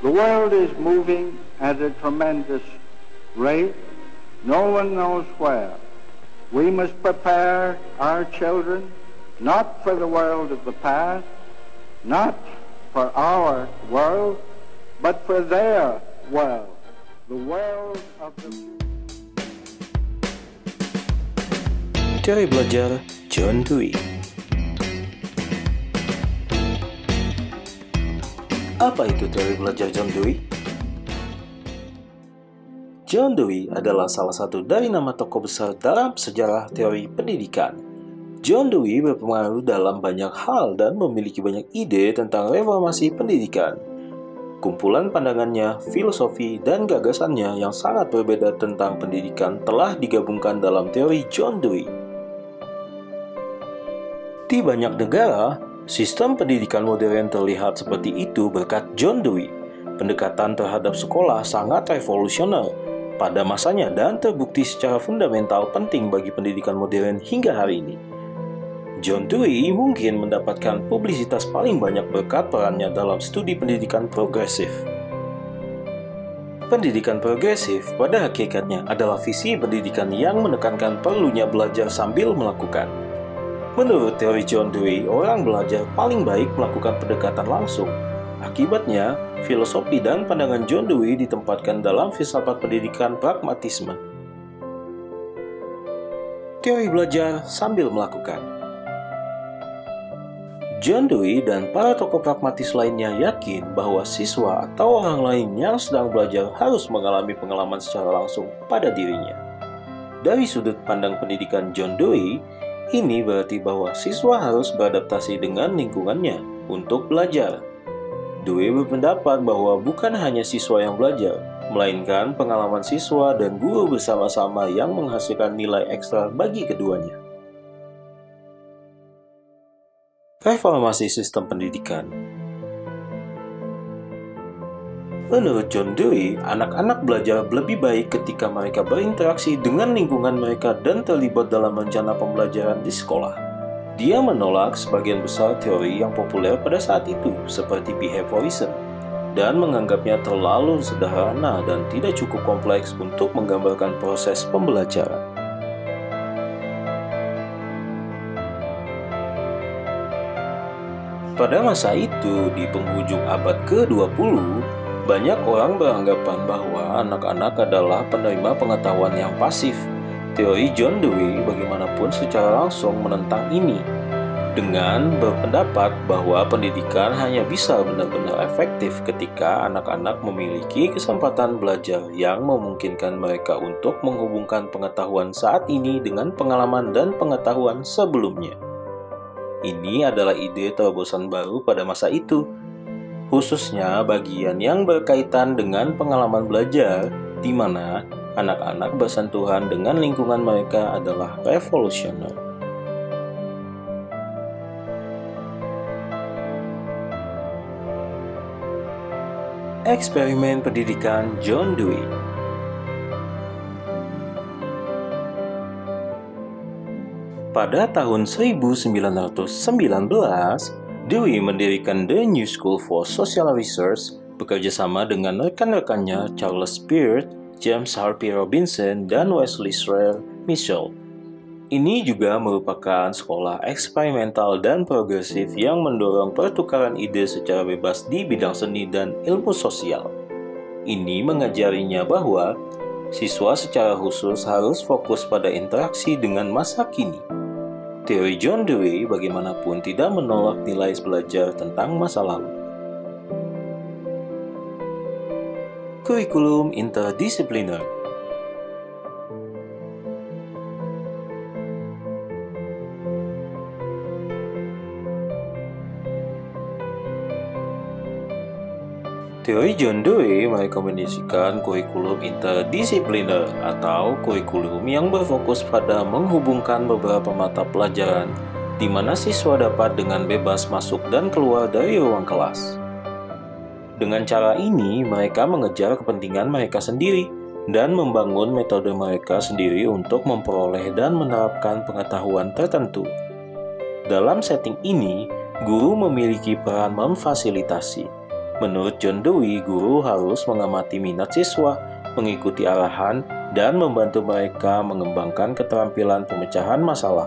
The world is moving at a tremendous rate. No one knows where. We must prepare our children not for the world of the past, not for our world, but for their world, the world of the future. Teori belajar John Dewey. Apa itu teori belajar John Dewey? John Dewey adalah salah satu dari nama tokoh besar dalam sejarah teori pendidikan. John Dewey berpengaruh dalam banyak hal dan memiliki banyak ide tentang reformasi pendidikan. Kumpulan pandangannya, filosofi, dan gagasannya yang sangat berbeda tentang pendidikan telah digabungkan dalam teori John Dewey. Di banyak negara, sistem pendidikan modern terlihat seperti itu berkat John Dewey. Pendekatan terhadap sekolah sangat revolusioner pada masanya dan terbukti secara fundamental penting bagi pendidikan modern hingga hari ini. John Dewey mungkin mendapatkan publisitas paling banyak berkat perannya dalam studi pendidikan progresif. Pendidikan progresif pada hakikatnya adalah visi pendidikan yang menekankan perlunya belajar sambil melakukan. Menurut teori John Dewey, orang belajar paling baik melakukan pendekatan langsung. Akibatnya, filosofi dan pandangan John Dewey ditempatkan dalam filsafat pendidikan pragmatisme. Teori belajar sambil melakukan. John Dewey dan para tokoh pragmatis lainnya yakin bahwa siswa atau orang lain yang sedang belajar harus mengalami pengalaman secara langsung pada dirinya. Dari sudut pandang pendidikan John Dewey, ini berarti bahwa siswa harus beradaptasi dengan lingkungannya untuk belajar. Dewey berpendapat bahwa bukan hanya siswa yang belajar, melainkan pengalaman siswa dan guru bersama-sama yang menghasilkan nilai ekstra bagi keduanya. Reformasi sistem pendidikan. Menurut John Dewey, anak-anak belajar lebih baik ketika mereka berinteraksi dengan lingkungan mereka dan terlibat dalam rencana pembelajaran di sekolah. Dia menolak sebagian besar teori yang populer pada saat itu, seperti behaviorism, dan menganggapnya terlalu sederhana dan tidak cukup kompleks untuk menggambarkan proses pembelajaran. Pada masa itu, di penghujung abad ke-20, banyak orang beranggapan bahwa anak-anak adalah penerima pengetahuan yang pasif. Teori John Dewey bagaimanapun secara langsung menentang ini, dengan berpendapat bahwa pendidikan hanya bisa benar-benar efektif ketika anak-anak memiliki kesempatan belajar yang memungkinkan mereka untuk menghubungkan pengetahuan saat ini dengan pengalaman dan pengetahuan sebelumnya. Ini adalah ide terobosan baru pada masa itu, khususnya bagian yang berkaitan dengan pengalaman belajar, di mana anak-anak bersentuhan dengan lingkungan mereka adalah revolusioner. Eksperimen pendidikan John Dewey. Pada tahun 1919, Dewey mendirikan The New School for Social Research bekerjasama dengan rekan-rekannya Charles Peirce, James Harvey Robinson, dan Wesley Israel Mitchell. Ini juga merupakan sekolah eksperimental dan progresif yang mendorong pertukaran ide secara bebas di bidang seni dan ilmu sosial. Ini mengajarinya bahwa siswa secara khusus harus fokus pada interaksi dengan masa kini. Teori John Dewey bagaimanapun tidak menolak nilai belajar tentang masa lalu. Kurikulum interdisipliner. Teori John Dewey merekomendasikan kurikulum interdisipliner atau kurikulum yang berfokus pada menghubungkan beberapa mata pelajaran di mana siswa dapat dengan bebas masuk dan keluar dari ruang kelas. Dengan cara ini, mereka mengejar kepentingan mereka sendiri dan membangun metode mereka sendiri untuk memperoleh dan menerapkan pengetahuan tertentu. Dalam setting ini, guru memiliki peran memfasilitasi, Menurut John Dewey, guru harus mengamati minat siswa, mengikuti arahan, dan membantu mereka mengembangkan keterampilan pemecahan masalah.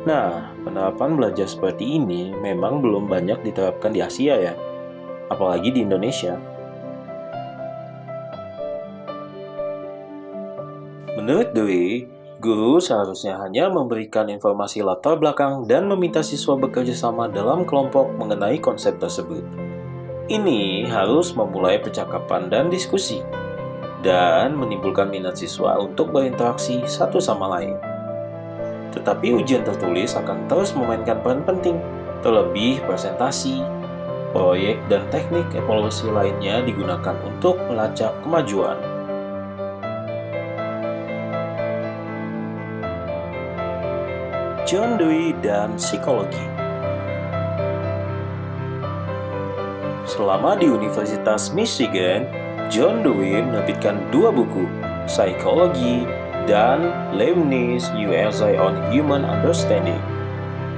Nah, penerapan belajar seperti ini memang belum banyak diterapkan di Asia ya, apalagi di Indonesia. Menurut Dewey, guru seharusnya hanya memberikan informasi latar belakang dan meminta siswa bekerja sama dalam kelompok mengenai konsep tersebut. Ini harus memulai percakapan dan diskusi, dan menimbulkan minat siswa untuk berinteraksi satu sama lain. Tetapi ujian tertulis akan terus memainkan peran penting, terlebih presentasi, proyek, dan teknik evaluasi lainnya digunakan untuk melacak kemajuan. John Dewey dan psikologi. Selama di Universitas Michigan, John Dewey menerbitkan 2 buku, Psychology dan Leibniz Essay on Human Understanding.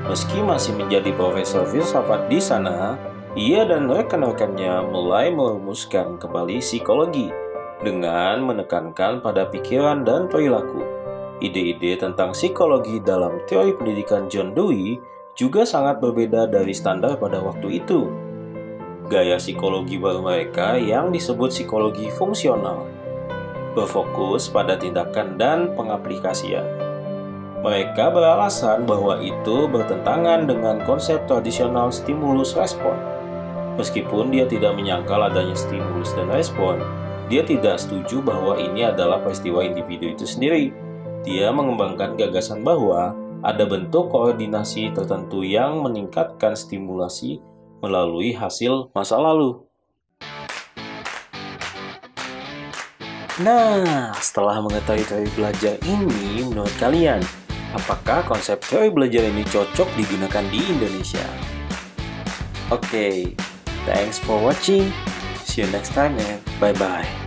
Meski masih menjadi profesor filsafat di sana, ia dan rekan-rekannya mulai merumuskan kembali psikologi dengan menekankan pada pikiran dan perilaku. Ide-ide tentang psikologi dalam teori pendidikan John Dewey juga sangat berbeda dari standar pada waktu itu. Gaya psikologi baru mereka yang disebut psikologi fungsional, berfokus pada tindakan dan pengaplikasian. Mereka beralasan bahwa itu bertentangan dengan konsep tradisional stimulus respon. Meskipun dia tidak menyangkal adanya stimulus dan respon, dia tidak setuju bahwa ini adalah peristiwa individu itu sendiri. Dia mengembangkan gagasan bahwa ada bentuk koordinasi tertentu yang meningkatkan stimulasi melalui hasil masa lalu. Nah, setelah mengetahui teori belajar ini, menurut kalian, apakah konsep teori belajar ini cocok digunakan di Indonesia? Oke, thanks for watching. See you next time and bye-bye.